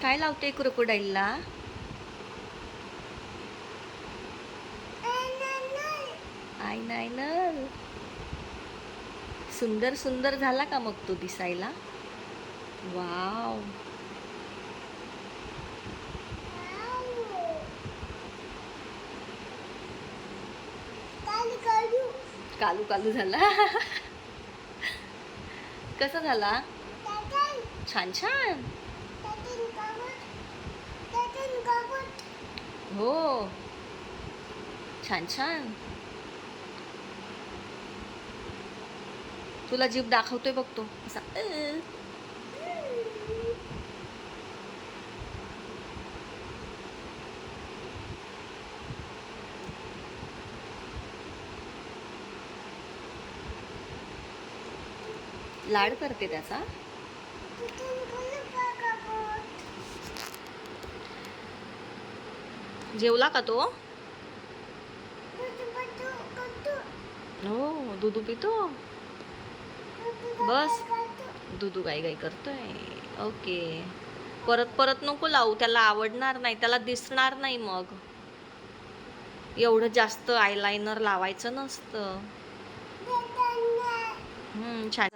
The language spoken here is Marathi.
काय लावते क्रोकोडाईलला? आयलाइनर. सुंदर सुंदर झाला का मग तो दिसायला? वाव. कालू कालू झाला. कसा झाला? छान छान. हो, छान छान. तुला जीभ दाखवतोय बघतो असा. लाड करते त्याचा. जेवला का तो? हो, दूध पितो. बस दूध गाई गाई करतोय. ओके. परत परत नको लावू, त्याला आवडणार नाही, त्याला दिसणार नाही. मग एवढं जास्त आयलाइनर लावायचं नसतं. छान.